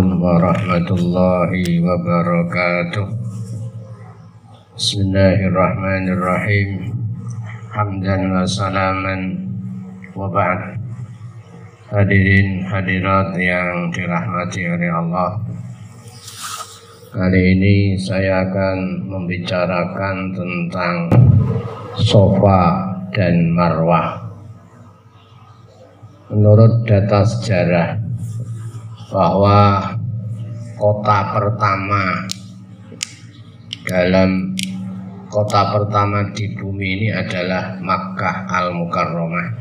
Assalamualaikum warahmatullahi wabarakatuh. Bismillahirrahmanirrahim. Hamdan wa salaman wa ba'd. Hadirin hadirat yang dirahmati oleh Allah, kali ini saya akan membicarakan tentang Safa dan Marwah. Menurut data sejarah, bahwa kota pertama di bumi ini adalah Makkah Al-Mukarramah.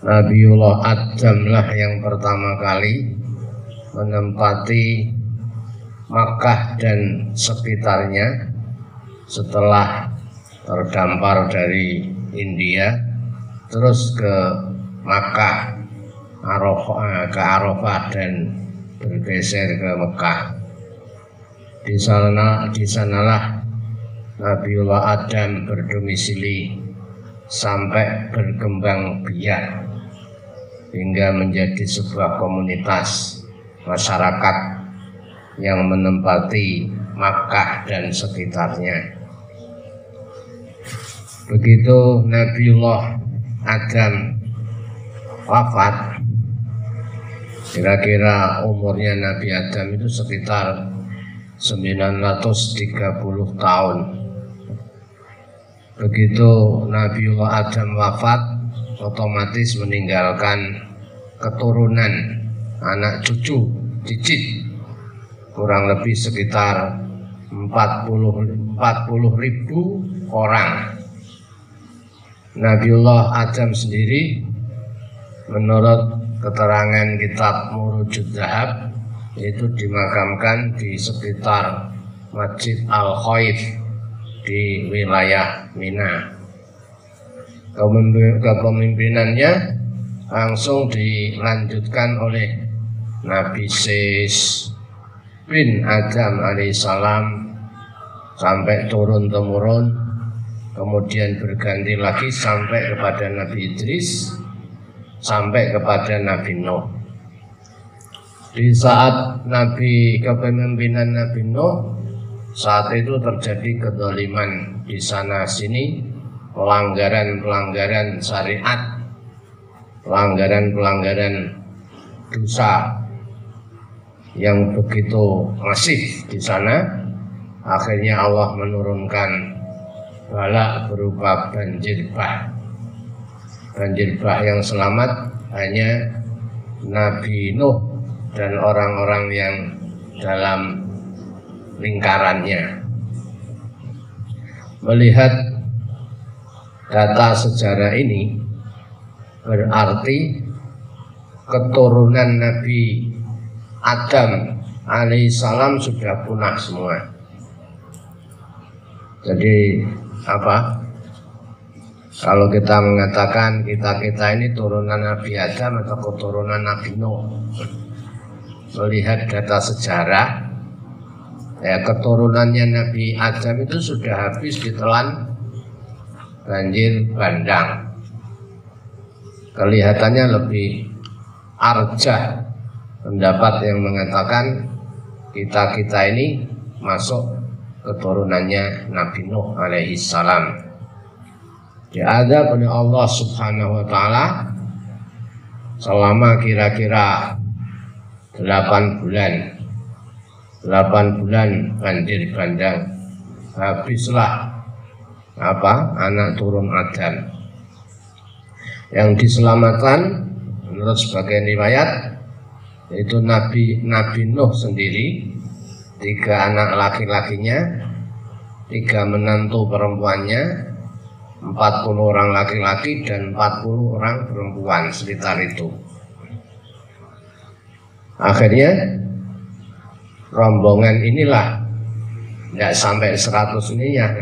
Nabiullah Adam lah yang pertama kali menempati Makkah dan sekitarnya setelah terdampar dari India, terus ke Makkah, ke Arafah dan bergeser ke Mekah. Di sanalah Nabiullah Adam berdomisili sampai berkembang biak hingga menjadi sebuah komunitas masyarakat yang menempati Makkah dan sekitarnya. Begitu Nabiullah Adam wafat, kira-kira umurnya Nabi Adam itu sekitar 930 tahun. Begitu Nabiullah Adam wafat, otomatis meninggalkan keturunan, anak cucu, cicit, kurang lebih sekitar 40.000 orang. Nabiullah Adam sendiri, menurut keterangan kitab Murujud Zahab, itu dimakamkan di sekitar Masjid Al-Khaif di wilayah Mina. Kepemimpinannya langsung dilanjutkan oleh Nabi Sis bin Adam alaihissalam sampai turun-temurun, kemudian berganti lagi sampai kepada Nabi Idris, sampai kepada Nabi Nuh. Di saat kepemimpinan Nabi Nuh, saat itu terjadi kedzaliman di sana sini, pelanggaran syariat, pelanggaran dosa yang begitu masif di sana. Akhirnya Allah menurunkan bala berupa banjir bah. Banjir bah yang selamat hanya Nabi Nuh dan orang-orang yang dalam lingkarannya. Melihat data sejarah ini, berarti keturunan Nabi Adam alaihissalam sudah punah semua. Jadi kalau kita mengatakan kita ini turunan Nabi Adam atau keturunan Nabi Nuh, melihat data sejarah, keturunannya Nabi Adam itu sudah habis ditelan banjir bandang. Kelihatannya lebih arjah pendapat yang mengatakan kita ini masuk keturunannya Nabi Nuh alaihissalam. Diadab oleh Allah Subhanahu wa ta'ala selama kira-kira 8 bulan banjir bandang. Habislah anak turun Adam. Yang diselamatkan menurut sebagian riwayat yaitu Nabi Nuh sendiri, 3 anak laki-lakinya, 3 menantu perempuannya, 40 orang laki-laki dan 40 orang perempuan, sekitar itu. Akhirnya rombongan inilah tidak sampai 100 ini yang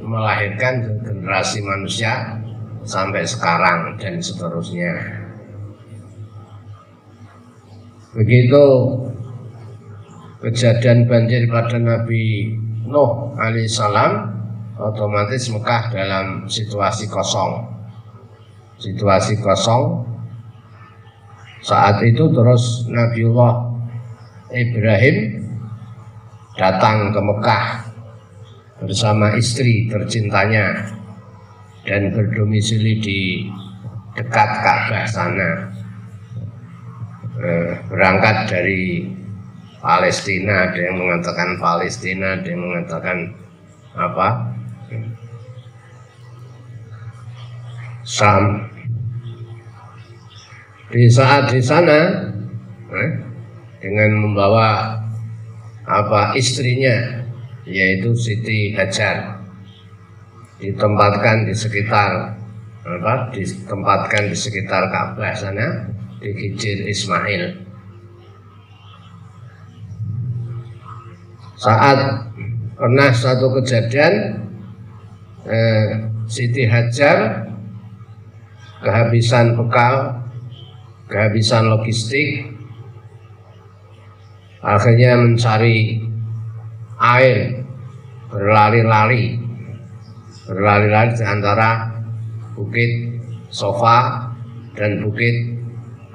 melahirkan generasi manusia sampai sekarang dan seterusnya. Begitu kejadian banjir pada Nabi Nuh alaihissalam, otomatis Mekah dalam situasi kosong. Saat itu terus Nabiullah Ibrahim datang ke Mekah bersama istri tercintanya dan berdomisili di dekat Ka'bah sana. Berangkat dari Palestina, ada yang mengatakan Palestina, ada yang mengatakan apa? Sam. Di saat di sana dengan membawa apa istrinya yaitu Siti Hajar ditempatkan di sekitar Ka'bah sana di Hijr Ismail. Saat pernah satu kejadian Siti Hajar kehabisan bekal, kehabisan logistik, akhirnya mencari air, berlari-lari di antara Bukit Sofa dan Bukit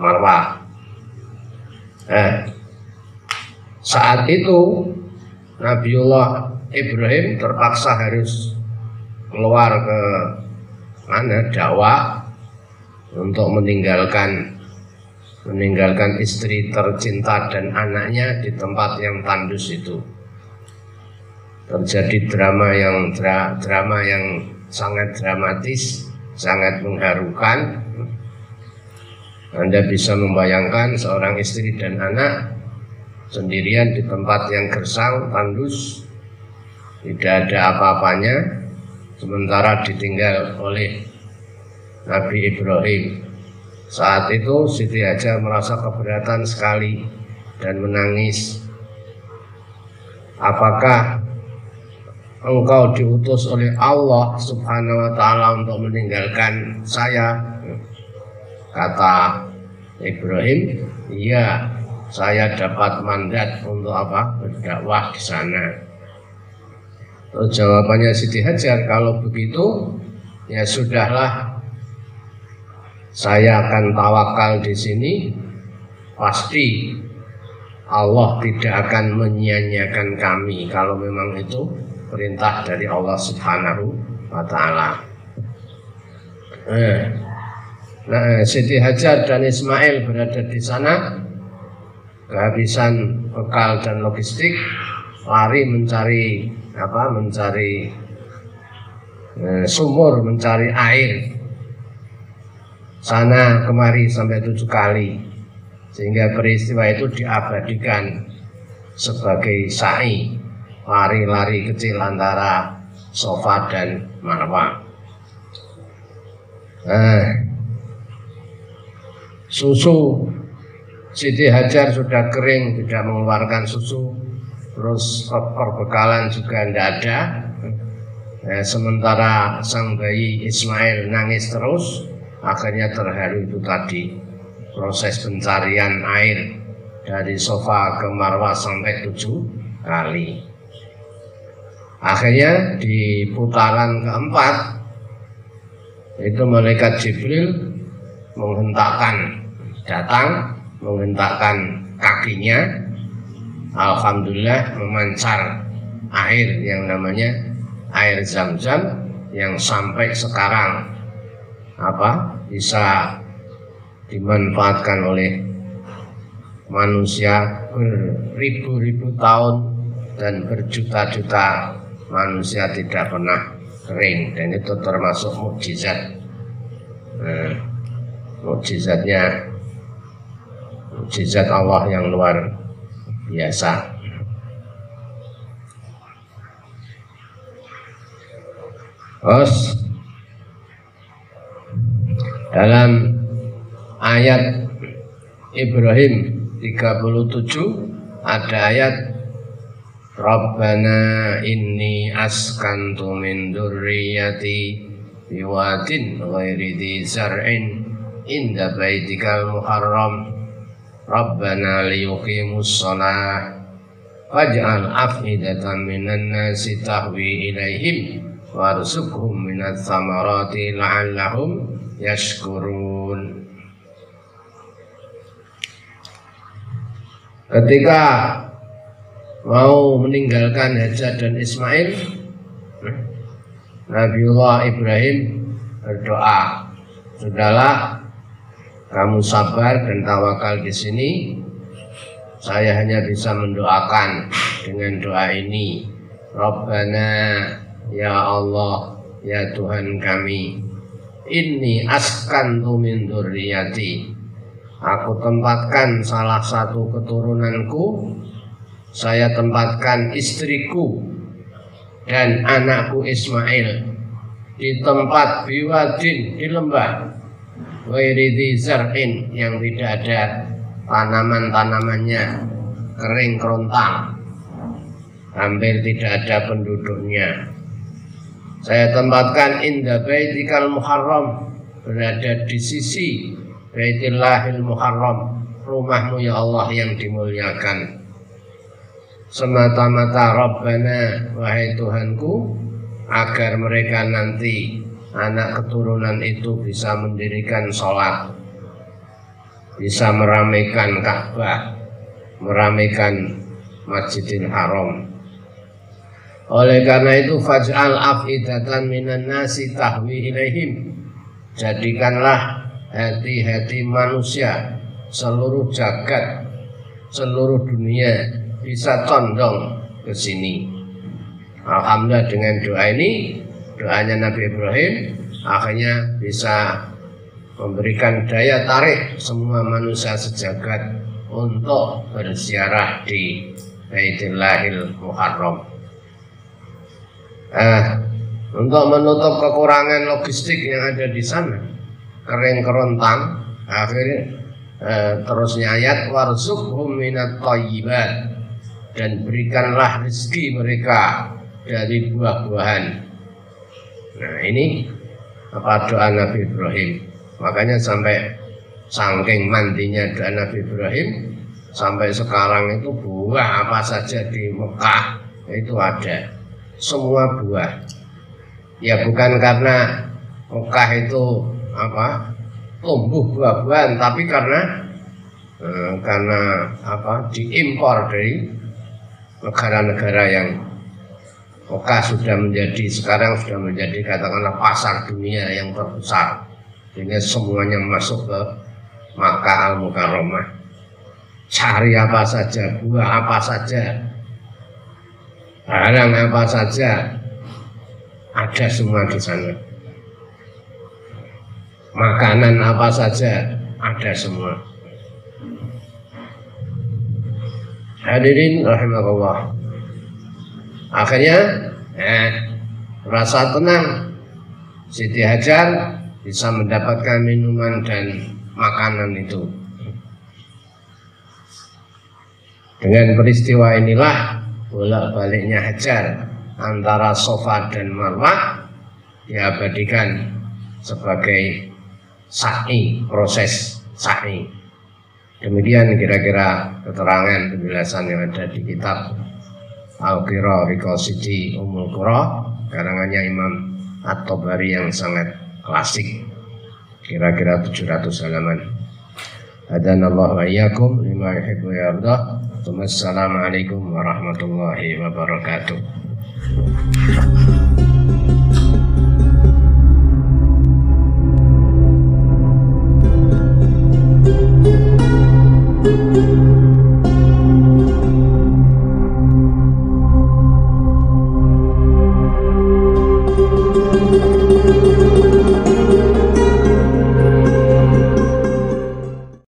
Marwah. Saat itu Nabiullah Ibrahim terpaksa harus keluar ke mana dakwah untuk meninggalkan istri tercinta dan anaknya di tempat yang tandus itu. Terjadi drama yang sangat dramatis, sangat mengharukan. Anda bisa membayangkan seorang istri dan anak sendirian di tempat yang gersang, tandus, tidak ada apa-apanya, sementara ditinggal oleh Nabi Ibrahim. Saat itu Siti Hajar merasa keberatan sekali dan menangis. Apakah engkau diutus oleh Allah Subhanahu wa ta'ala untuk meninggalkan saya? Kata Ibrahim, iya, saya dapat mandat untuk apa? Berdakwah di sana. Terus jawabannya Siti Hajar, kalau begitu ya sudahlah, saya akan tawakal di sini, pasti Allah tidak akan menyia-nyiakan kami kalau memang itu perintah dari Allah Subhanahu wa ta'ala. Siti Hajar dan Ismail berada di sana, kehabisan bekal dan logistik, lari mencari sumur, mencari air. Sana kemari sampai 7 kali, sehingga peristiwa itu diabadikan sebagai sa'i, lari-lari kecil antara Sofa dan Marwah. Susu Siti Hajar sudah kering, tidak mengeluarkan susu, terus perbekalan juga tidak ada. Sementara sang bayi Ismail nangis terus. Akhirnya terharu itu tadi, proses pencarian air dari Sofa ke Marwah sampai 7 kali. Akhirnya di putaran keempat itu malaikat Jibril datang menghentakkan kakinya. Alhamdulillah memancar air yang namanya air Zam-Zam yang sampai sekarang bisa dimanfaatkan oleh manusia beribu-ribu tahun dan berjuta-juta manusia tidak pernah kering, dan itu termasuk mukjizat. Mukjizat Allah yang luar biasa. Terus dalam ayat Ibrahim 37 ada ayat Rabbana inni askantu min dzurriyyati biwadin ghairi dzi zar'in inda baitikal muharram Rabbana liyuqimus shalah waj'al af'idatan minan nasi tahwi ilaihim warzuqhum minats tsamarati la'allahum yashkurun. Ketika mau meninggalkan Hajar dan Ismail, Nabiullah Ibrahim berdoa, sudahlah, kamu sabar dan tawakal di sini. Saya hanya bisa mendoakan dengan doa ini. Rabbana, ya Allah, ya Tuhan kami, inni askantu min dzurriyyati. Aku tempatkan salah satu keturunanku, saya tempatkan istriku dan anakku Ismail di tempat biwadin, di lembah, ghairi dzi zar'in, yang tidak ada tanaman-tanamannya, kering kerontang, hampir tidak ada penduduknya. Saya tempatkan inda baitikal muharram, berada di sisi Baitillahil Muharram, rumahmu ya Allah yang dimuliakan. Semata-mata Rabbana, wahai Tuhanku, agar mereka nanti anak keturunan itu bisa mendirikan sholat, bisa meramaikan Ka'bah, meramaikan Masjidil Haram. Oleh karena itu faj'al af'idatan minan nasi tahwi ilaihim, jadikanlah hati-hati manusia, seluruh jagat, seluruh dunia bisa condong ke sini. Alhamdulillah, dengan doa ini, doanya Nabi Ibrahim, akhirnya bisa memberikan daya tarik semua manusia sejagat untuk berziarah di Baitillahil Muharram. Untuk menutup kekurangan logistik yang ada di sana, kering kerontang, akhirnya terusnya ayat warzuqhum minat thayyibat, dan berikanlah rezeki mereka dari buah-buahan. Nah, ini apa doa Nabi Ibrahim. Makanya sampai saking mandinya doa Nabi Ibrahim, sampai sekarang itu buah apa saja di Mekah itu ada, semua buah. Ya bukan karena Mekah itu apa tumbuh buah-buahan, tapi karena apa diimpor dari negara-negara yang Mekah sekarang sudah menjadi katakanlah pasar dunia yang terbesar, sehingga semuanya masuk ke Makkah Al-Mukarramah. Cari apa saja, buah apa saja, barang apa saja, ada semua di sana. Makanan apa saja ada semua. Hadirin rahimakumullah. Akhirnya rasa tenang, Siti Hajar bisa mendapatkan minuman dan makanan itu. Dengan peristiwa inilah bolak-baliknya Hajar antara Safa dan Marwah diabadikan sebagai sa'i, proses sa'i. Demikian kira-kira keterangan penjelasan yang ada di kitab Al-Qira Riqasidi Ummul Qura, karangannya Imam At-Tabari yang sangat klasik, kira-kira 700 halaman. Hadanallahu wa iyyakum lima yuhibbu wa yardah. Wassalamualaikum warahmatullahi wabarakatuh.